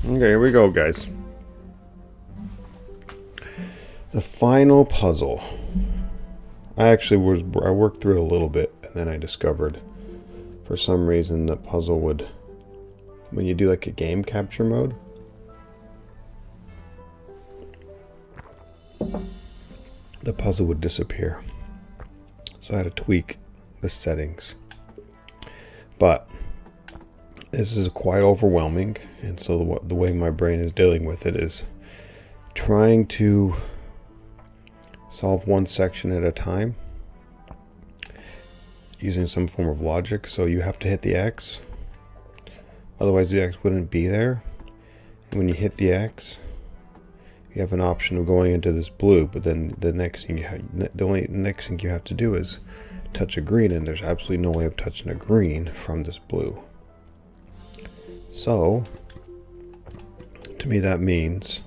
Okay, here we go, guys. The final puzzle. I worked through it a little bit, and then I discovered, for some reason, the puzzle would, when you do like a game capture mode, the puzzle would disappear. So I had to tweak the settings. But this is quite overwhelming, and so the way my brain is dealing with it is trying to solve one section at a time using some form of logic. So you have to hit the X, otherwise the X wouldn't be there. And when you hit the X, you have an option of going into this blue, but then the next thing you have to do is touch a green, and there's absolutely no way of touching a green from this blue. So to me that means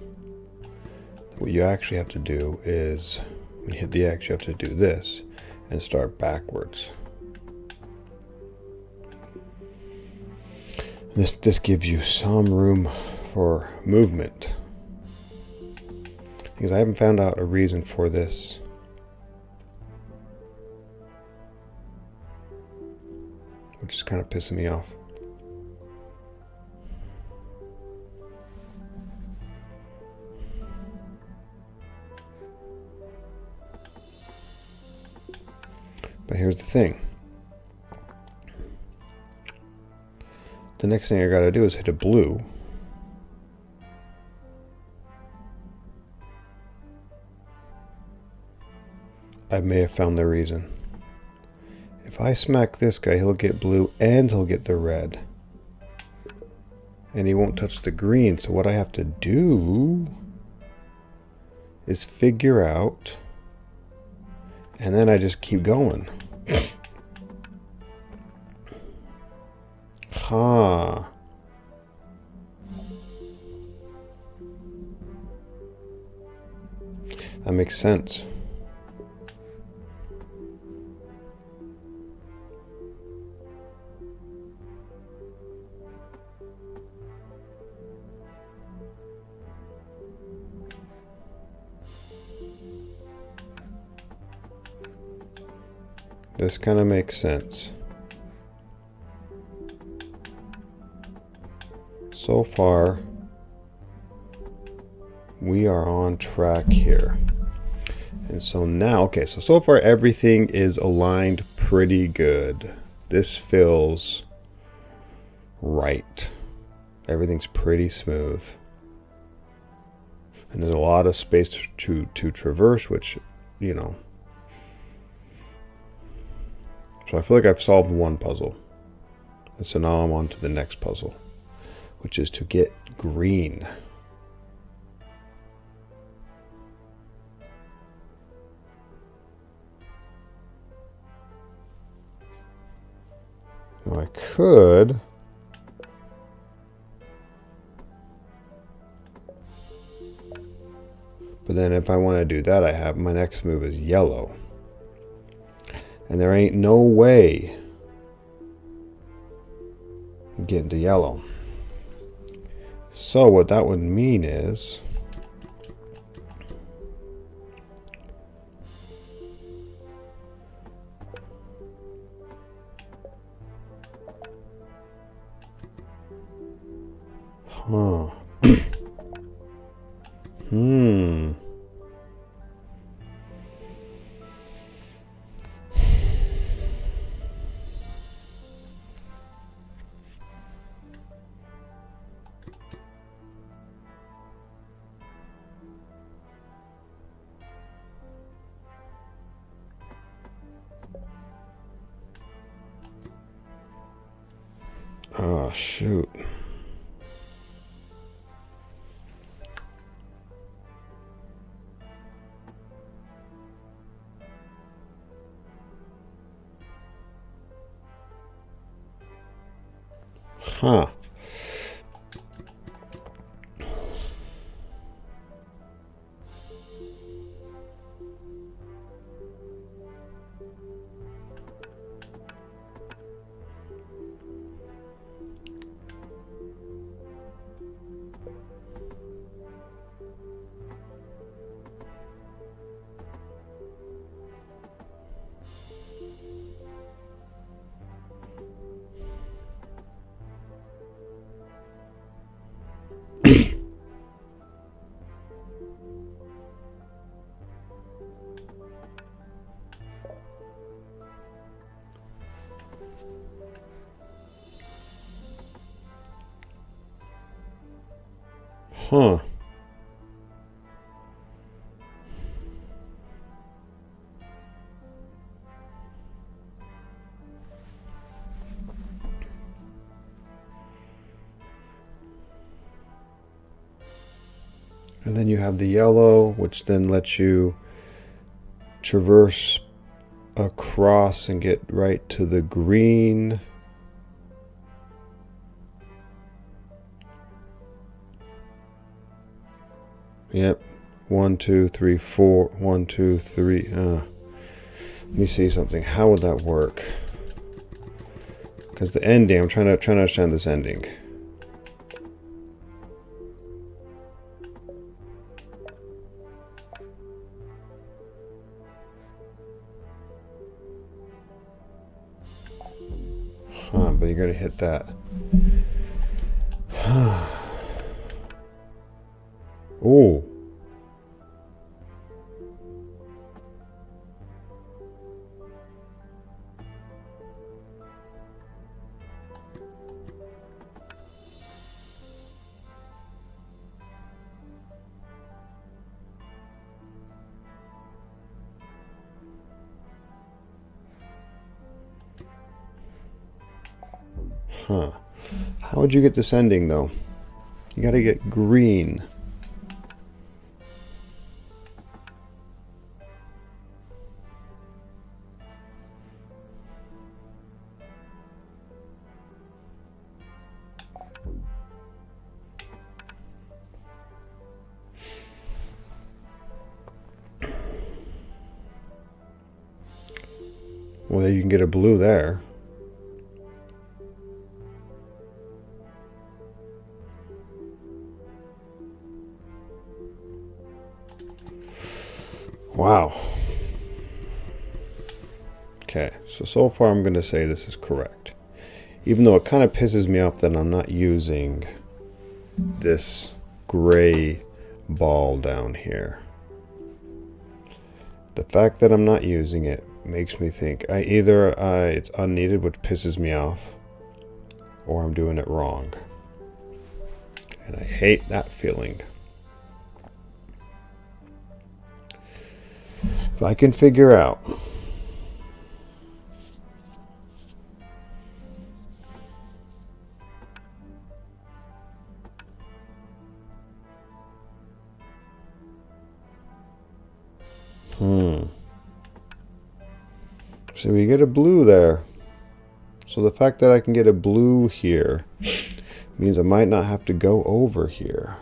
what you actually have to do is, when you hit the X, you have to do this and start backwards. This gives you some room for movement, because I haven't found out a reason for this. Which is kind of pissing me off. But here's the thing. The next thing I gotta do is hit a blue. I may have found the reason. If I smack this guy, he'll get blue and he'll get the red. And he won't touch the green. So what I have to do is figure out, and then I just keep going. Huh. That makes sense. This kind of makes sense. So far, we are on track here. And so now, okay, so far everything is aligned pretty good. This feels right. Everything's pretty smooth. And there's a lot of space to traverse, which, you know. So I feel like I've solved one puzzle. And so now I'm on to the next puzzle, which is to get green. Now I could but then if I want to do that, I have my next move is yellow. And there ain't no way I'm getting to yellow. So what that would mean is oh, shoot. Huh. Huh. And then you have the yellow, which then lets you traverse across and get right to the green. Yep. 1, 2, 3, 4. 1, 2, 3. Let me see something. How would that work? Because the ending, I'm trying to understand this ending. Huh, but you're going to hit that. Oh. Huh. How would you get this ending, though? You got to get green. Well, you can get a blue there. Wow. Okay, so far I'm going to say this is correct. Even though it kind of pisses me off that I'm not using this gray ball down here. The fact that I'm not using it makes me think either it's unneeded, which pisses me off, or I'm doing it wrong. And I hate that feeling. If I can figure out so we get a blue there. So the fact that I can get a blue here means I might not have to go over here.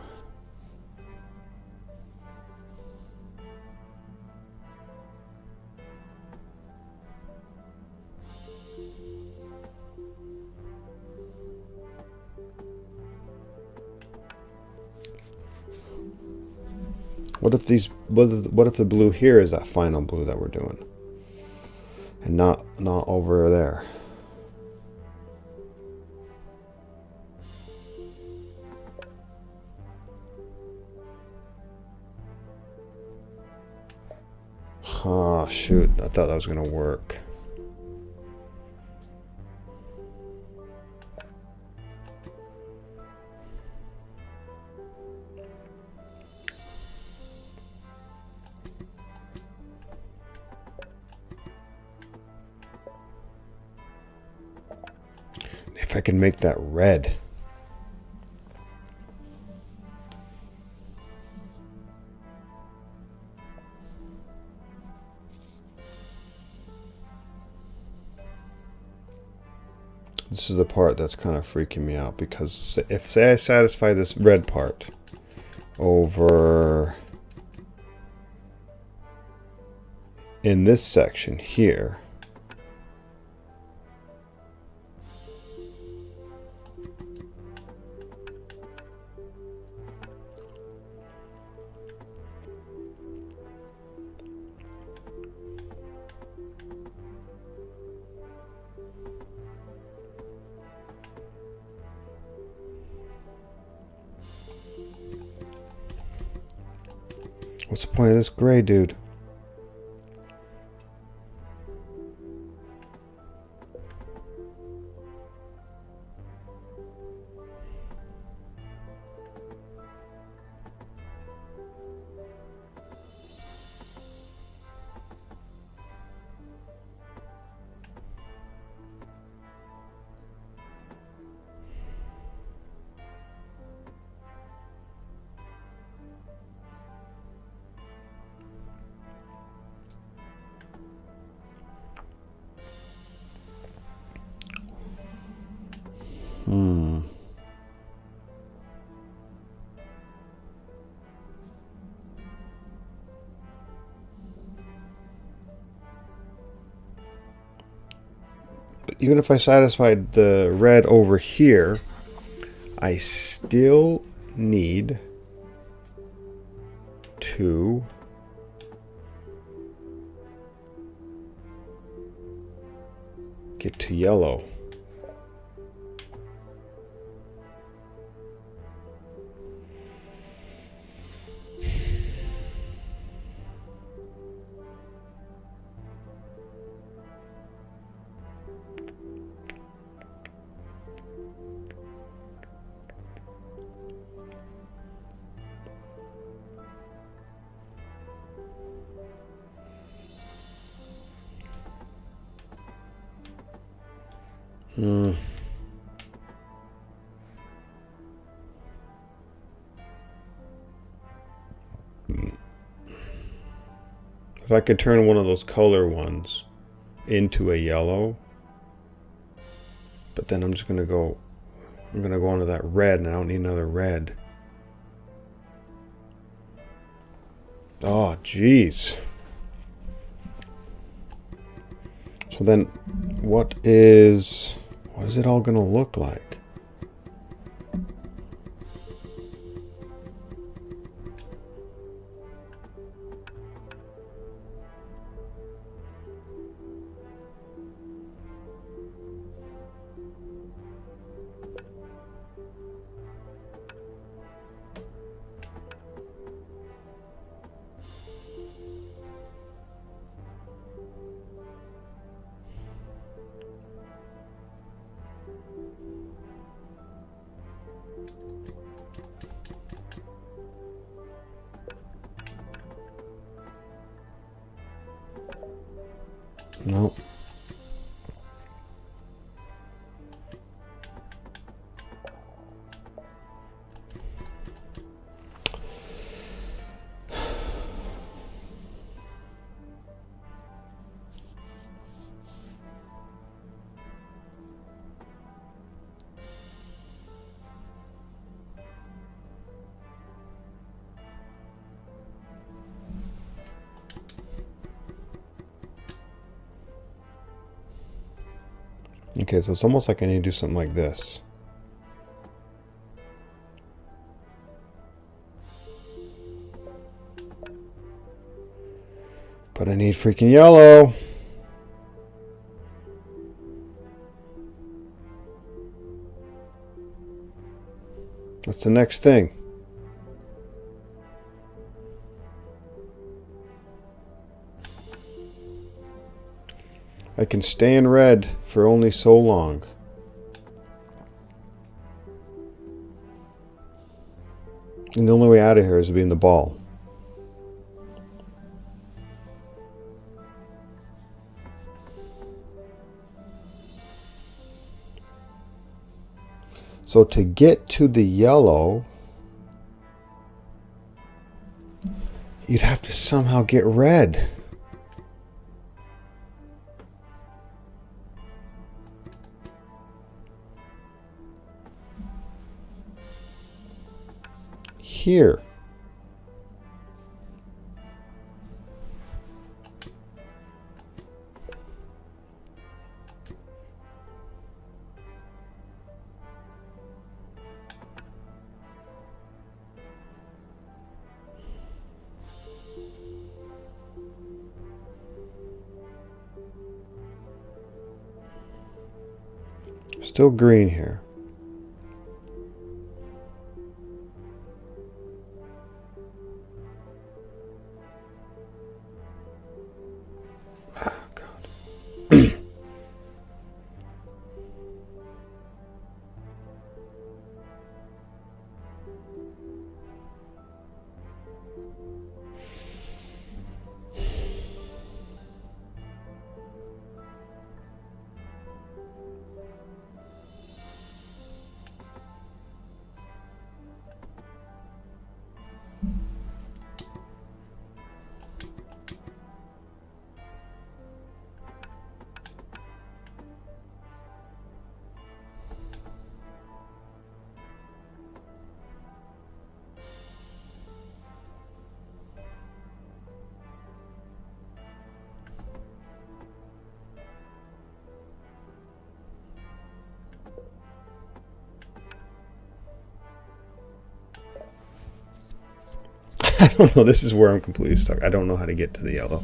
What if the blue here is that final blue that we're doing, and not over there? Oh shoot! I thought that was gonna work. If I can make that red. This is the part that's kind of freaking me out, because if, say I satisfy this red part over in this section here, what's the point of this gray dude? even if I satisfied the red over here, I still need to get to yellow. If I could turn one of those color ones into a yellow, but then I'm gonna go onto that red, and I don't need another red. Oh, jeez. So then, what is it all gonna look like? No. Okay, so it's almost like I need to do something like this. But I need freaking yellow. What's the next thing? I can stay in red for only so long. And the only way out of here is to be in the ball. So to get to the yellow, you'd have to somehow get red. Here. Still green here. I don't know. This is where I'm completely stuck. I don't know how to get to the yellow.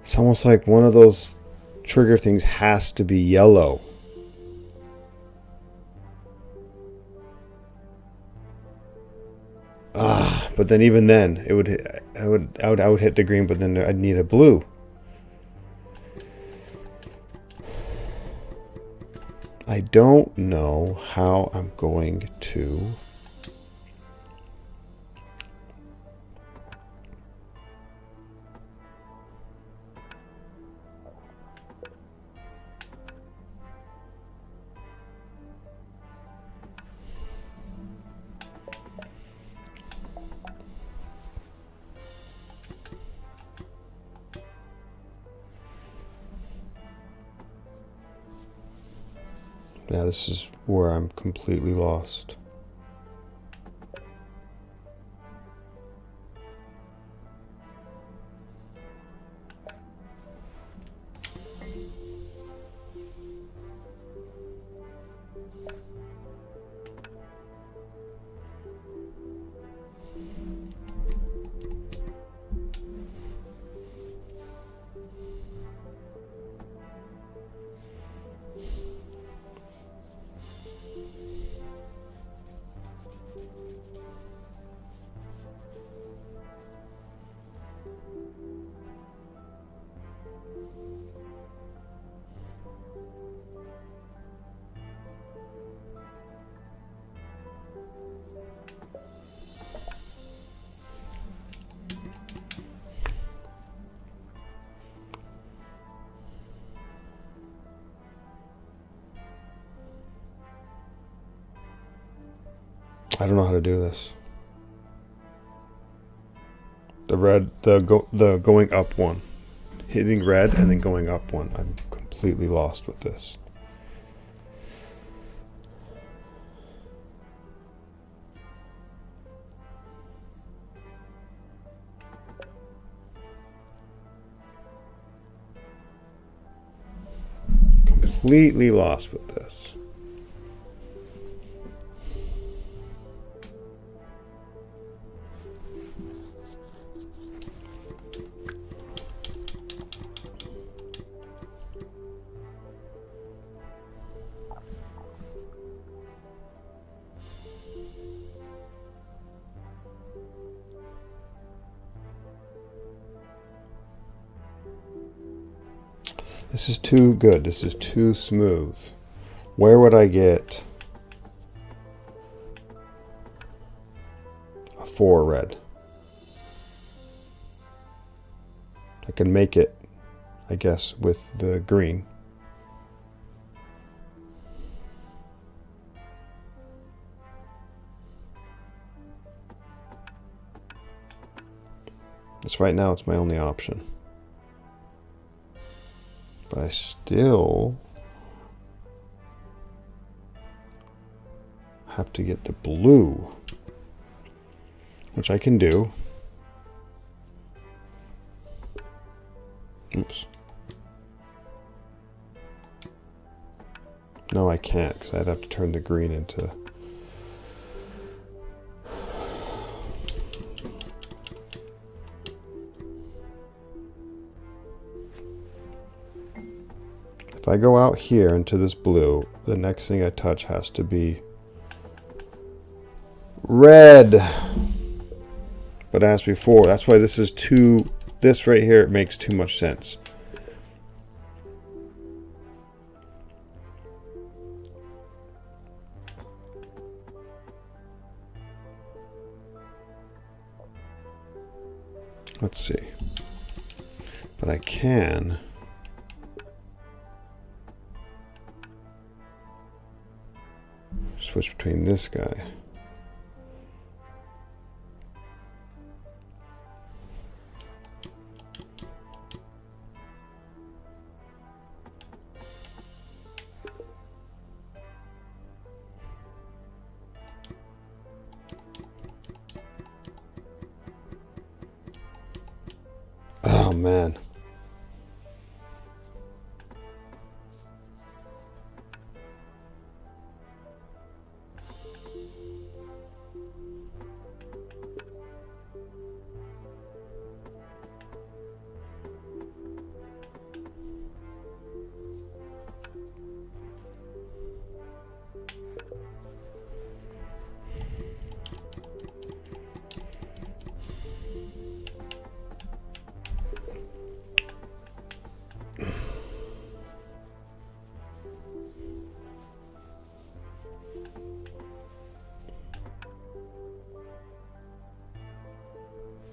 It's almost like one of those trigger things has to be yellow. But then even then, it would hit, I would hit the green, but then I'd need a blue. I don't know how I'm going to. Yeah, this is where I'm completely lost. I don't know how to do this. The going up one, hitting red and then going up one. I'm completely lost with this. Completely lost with this. This is too good. This is too smooth. Where would I get a 4 red? I can make it, I guess, with the green. Just right now, it's my only option. But I still have to get the blue, which I can do. Oops. No, I can't, because I'd have to turn the green into... If I go out here into this blue, the next thing I touch has to be red. But as before, that's why this is too, this right here, it makes too much sense. Let's see. But I can... switch between this guy. man.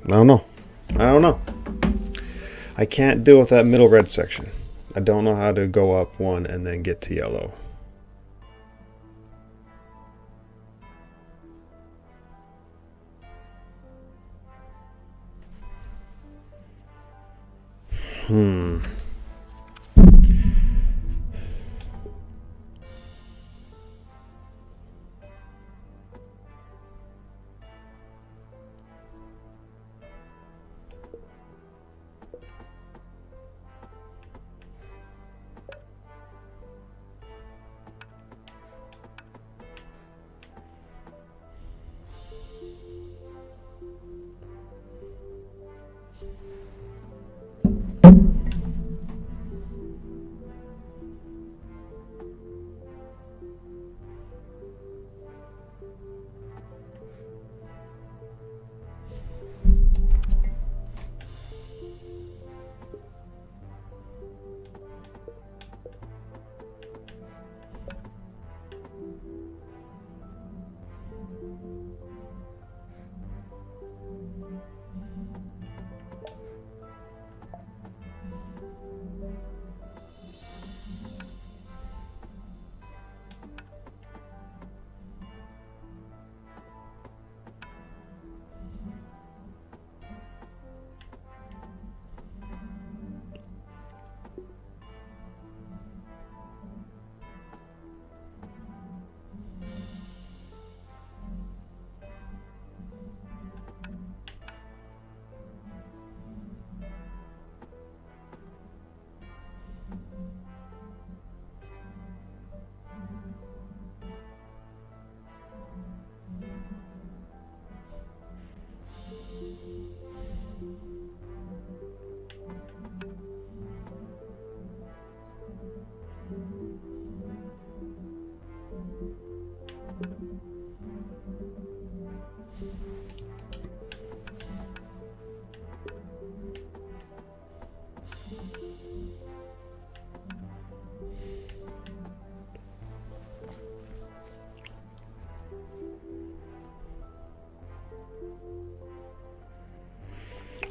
I don't know. I don't know. I can't deal with that middle red section. I don't know how to go up one and then get to yellow.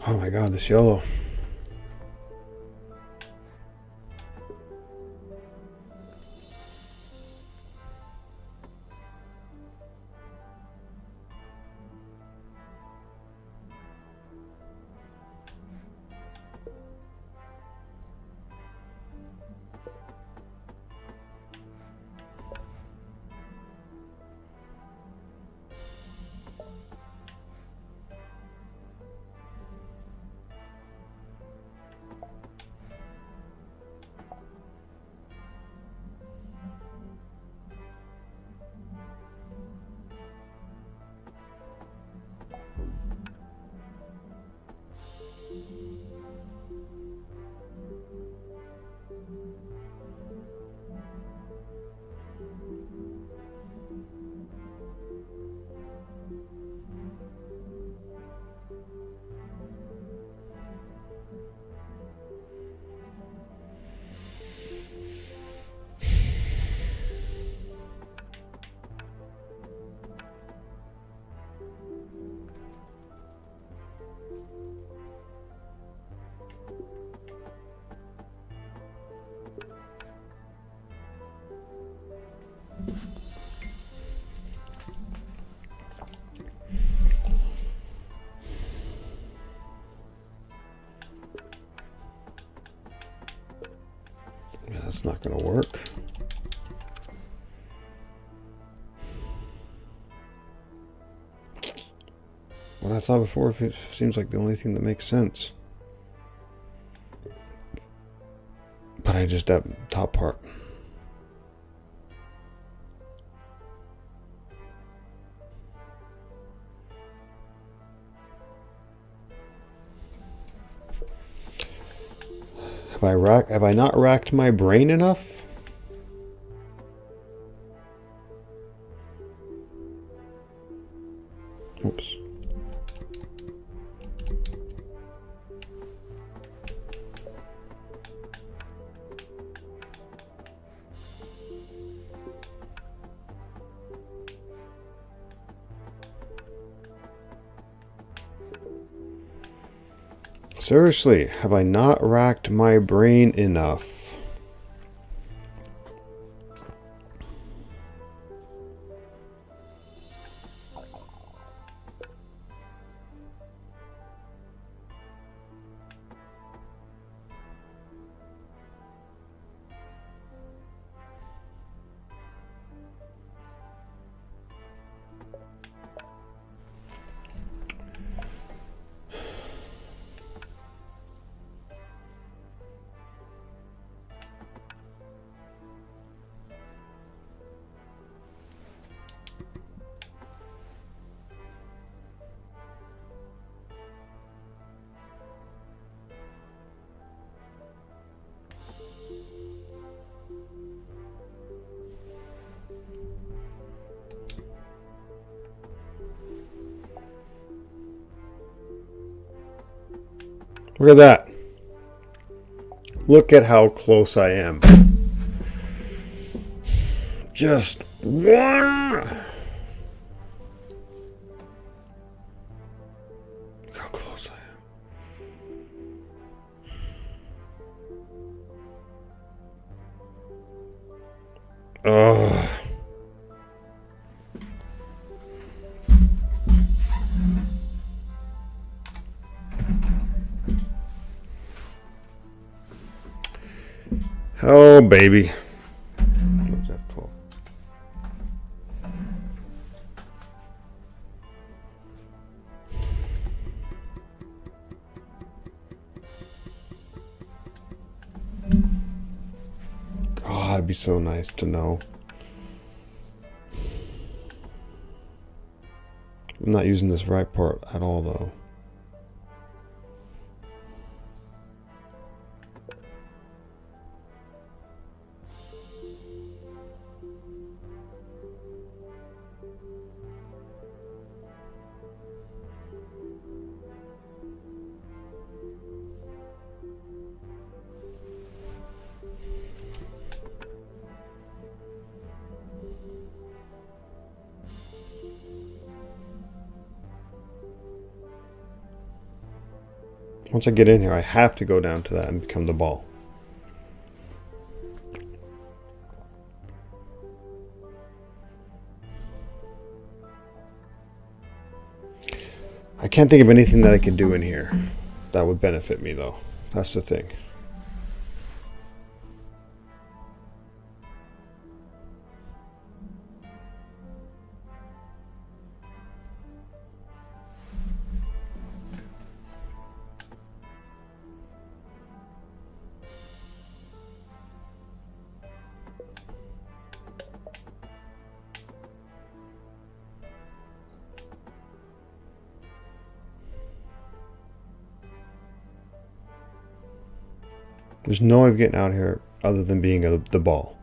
Oh my god, this yellow. Yeah, that's not going to work. What I thought before, it seems like the only thing that makes sense. God, I just that top part. Have I not racked my brain enough? Oops. Seriously, have I not racked my brain enough? Look at that. Look at how close I am. Just one. Look how close I am. Ugh. Oh, baby. What's F12? God, it'd be so nice to know. I'm not using this right part at all, though. Once I get in here, I have to go down to that and become the ball. I can't think of anything that I could do in here that would benefit me, though. That's the thing. There's no way of getting out of here other than being the ball.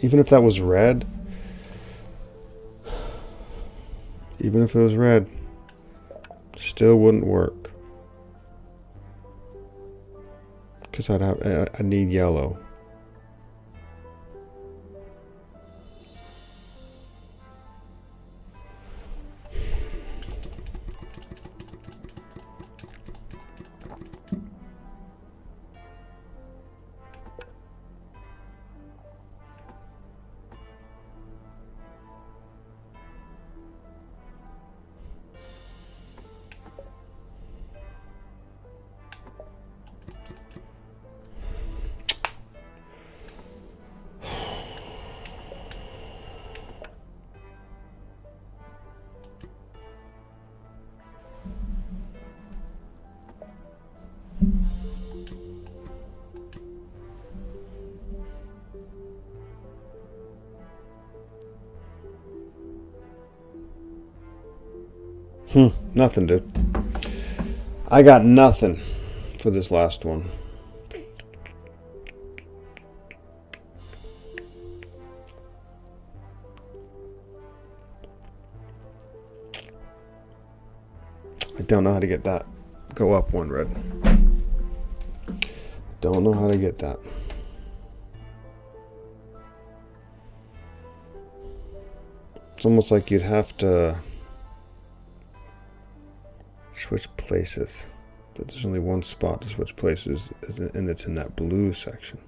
Even if that was red, even if it was red, still wouldn't work. Because I need yellow. Nothing, dude. I got nothing for this last one. I don't know how to get that. Go up one, red. Don't know how to get that. It's almost like you'd have to switch places, but there's only one spot to switch places, and it's in that blue section.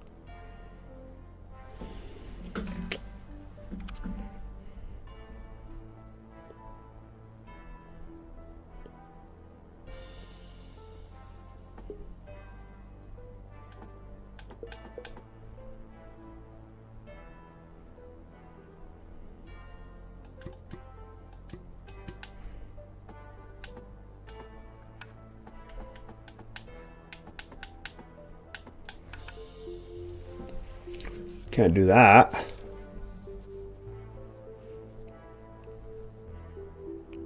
Can't do that.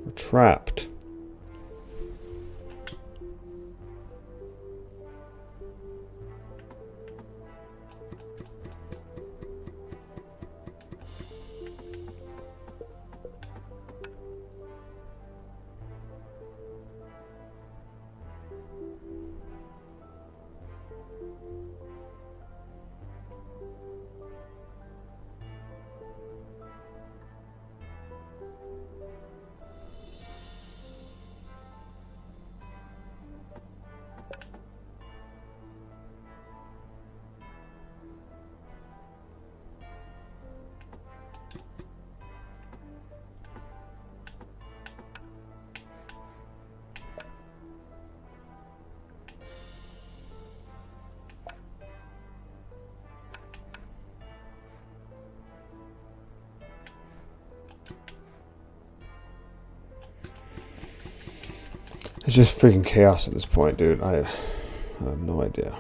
We're trapped. It's just freaking chaos at this point, dude. I have no idea.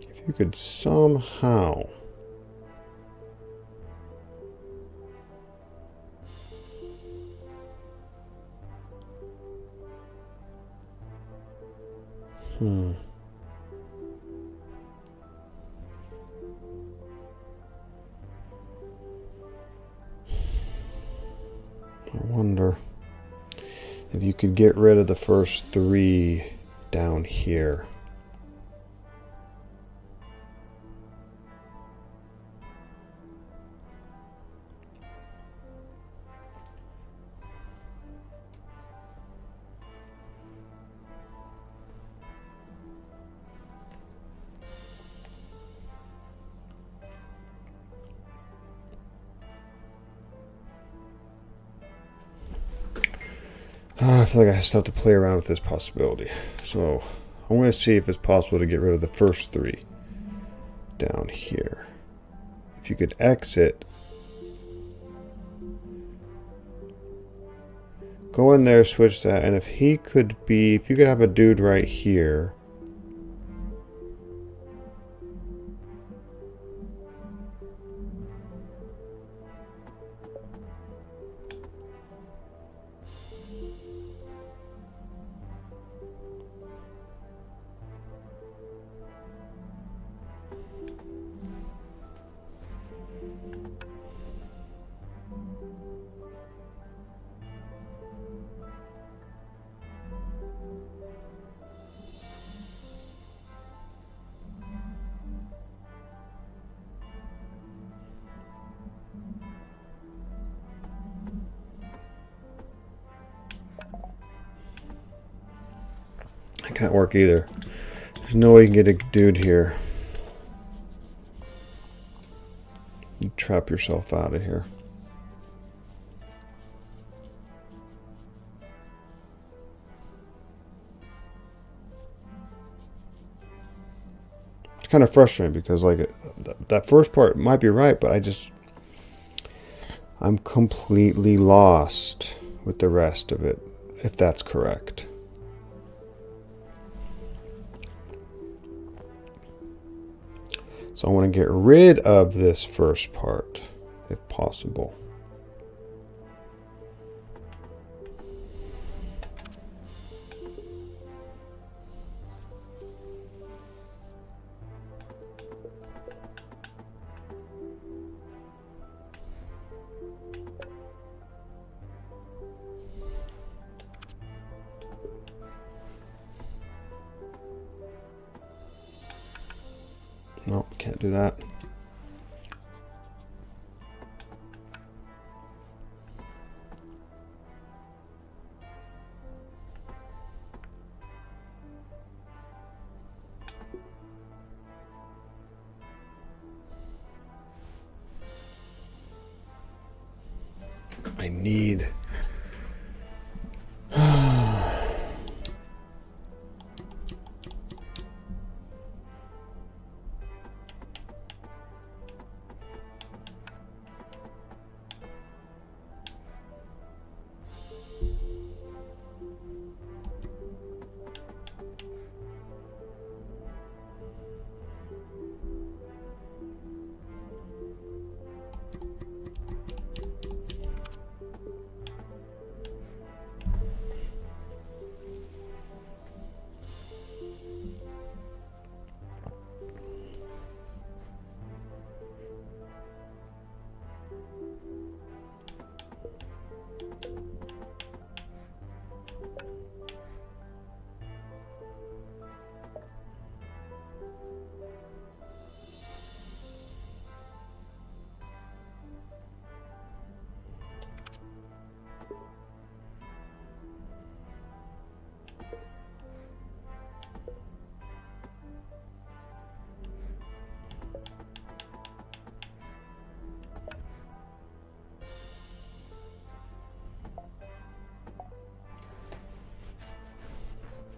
If you could somehow I wonder if you could get rid of the first three down here. I feel like I still have to play around with this possibility. So I'm going to see if it's possible to get rid of the first three down here. If you could exit, go in there, switch that, and if you could have a dude right here. can't work either. There's no way you can get a dude here. You trap yourself out of here. It's kind of frustrating because like that first part might be right, but I'm completely lost with the rest of it, if that's correct. So I want to get rid of this first part, if possible. Nope, can't do that. I need...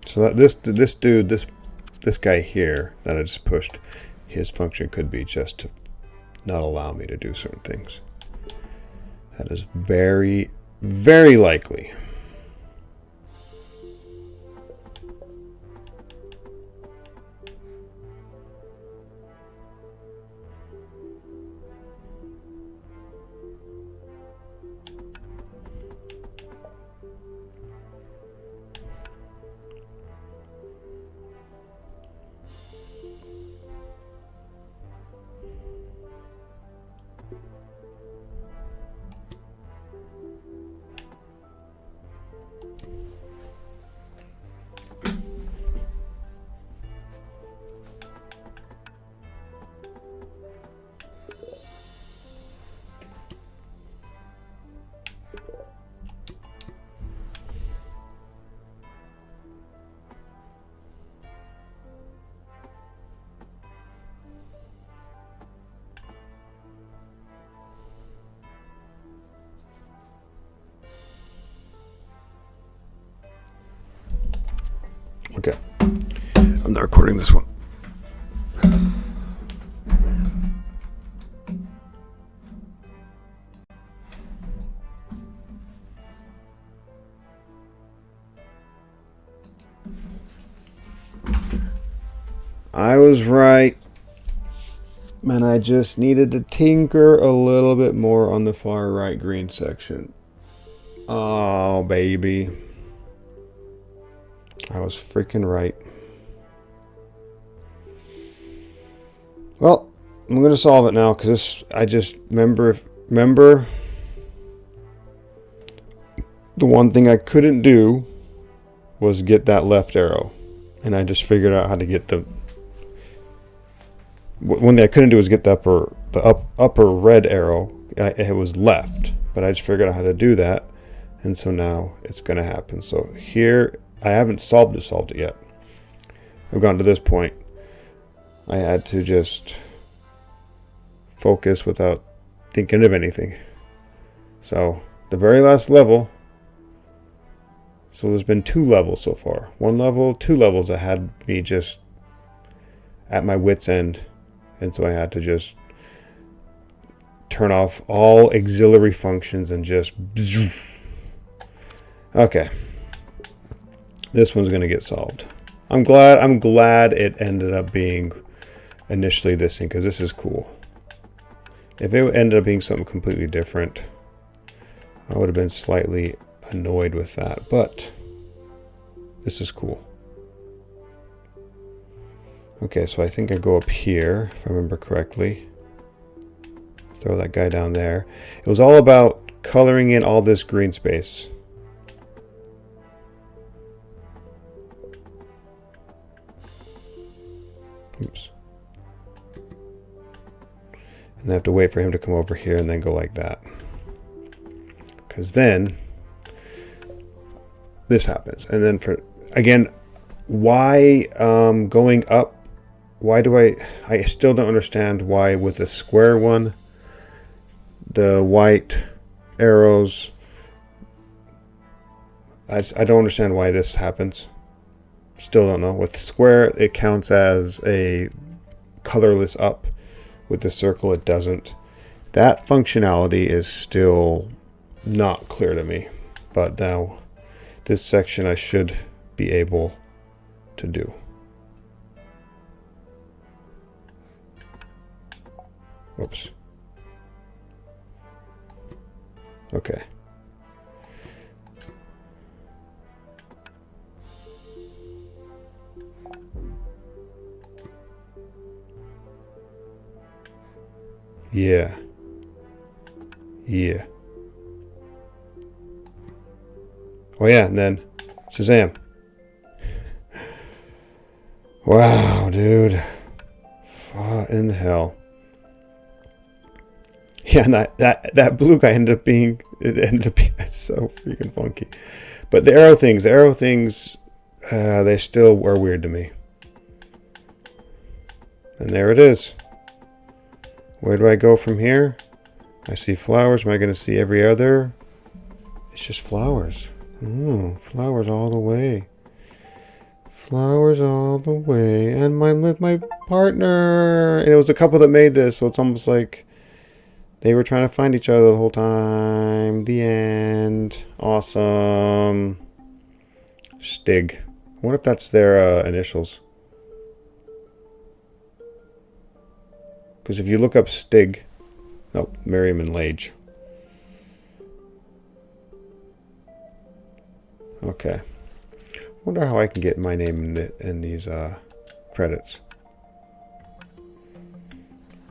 So that this guy here that I just pushed, his function could be just to not allow me to do certain things. That is very, very likely. Okay, I'm not recording this one. I was right, and I just needed to tinker a little bit more on the far right green section. Oh, baby. I was freaking right. Well, I'm going to solve it now because I just remember the one thing I couldn't do was get that left arrow. And I just figured out how to get the... One thing I couldn't do was get the upper red arrow. It was left, but I just figured out how to do that. And so now it's going to happen. So here... I haven't solved it yet. I've gotten to this point, I had to just focus without thinking of anything. So the very last level, so there's been 2 levels so far. 1 level, 2 levels that had me just at my wit's end. And so I had to just turn off all auxiliary functions and just... Okay. This one's going to get solved. I'm glad it ended up being initially this thing, because this is cool. If it ended up being something completely different, I would have been slightly annoyed with that, but this is cool. Okay, so I think I go up here, if I remember correctly. Throw that guy down there. It was all about coloring in all this green space. Oops. And I have to wait for him to come over here and then go like that. Because then this happens. And then for, again, why going up, why do I still don't understand why with the square one, the white arrows, I don't understand why this happens. Still don't know. With square, it counts as a colorless up. With the circle, it doesn't. That functionality is still not clear to me. But now, this section I should be able to do. Whoops. Okay. Yeah. Yeah. Oh yeah, and then Shazam. Wow, dude. What in hell? Yeah, and that blue guy ended up being so freaking funky. But the arrow things, they still were weird to me. And there it is. Where do I go from here? I see flowers. Am I going to see every other? It's just flowers. Ooh, flowers all the way. Flowers all the way. And I'm with my partner. And it was a couple that made this, so it's almost like they were trying to find each other the whole time. The end. Awesome. Stig. I wonder if that's their initials. Because if you look up Stig, nope, Miriam and Lage. Okay. Wonder how I can get my name in these credits.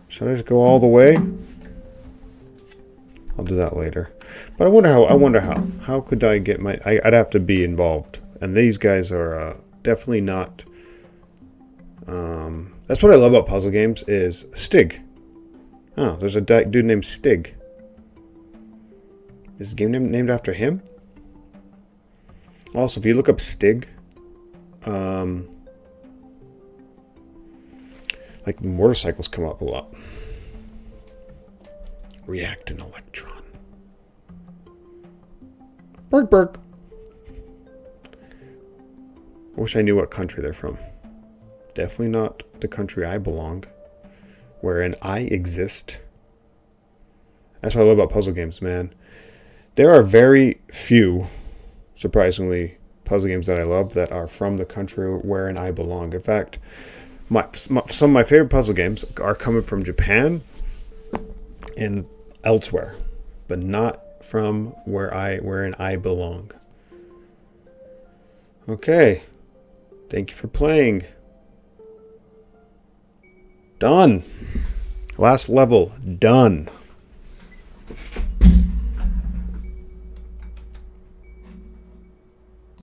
Should I just go all the way? I'll do that later. But I wonder how. How could I get my... I'd have to be involved. And these guys are definitely not... that's what I love about puzzle games is Stig. Oh, there's a dude named Stig. Is the game named after him? Also, if you look up Stig, like motorcycles come up a lot. React an electron. Berg Berg. I wish I knew what country they're from. Definitely not the country I belong, wherein I exist. That's what I love about puzzle games, man. There are very few, surprisingly, puzzle games that I love that are from the country wherein I belong. In fact, some of my favorite puzzle games are coming from Japan and elsewhere, but not from wherein I belong. Okay. Thank you for playing. Done. Last level, done.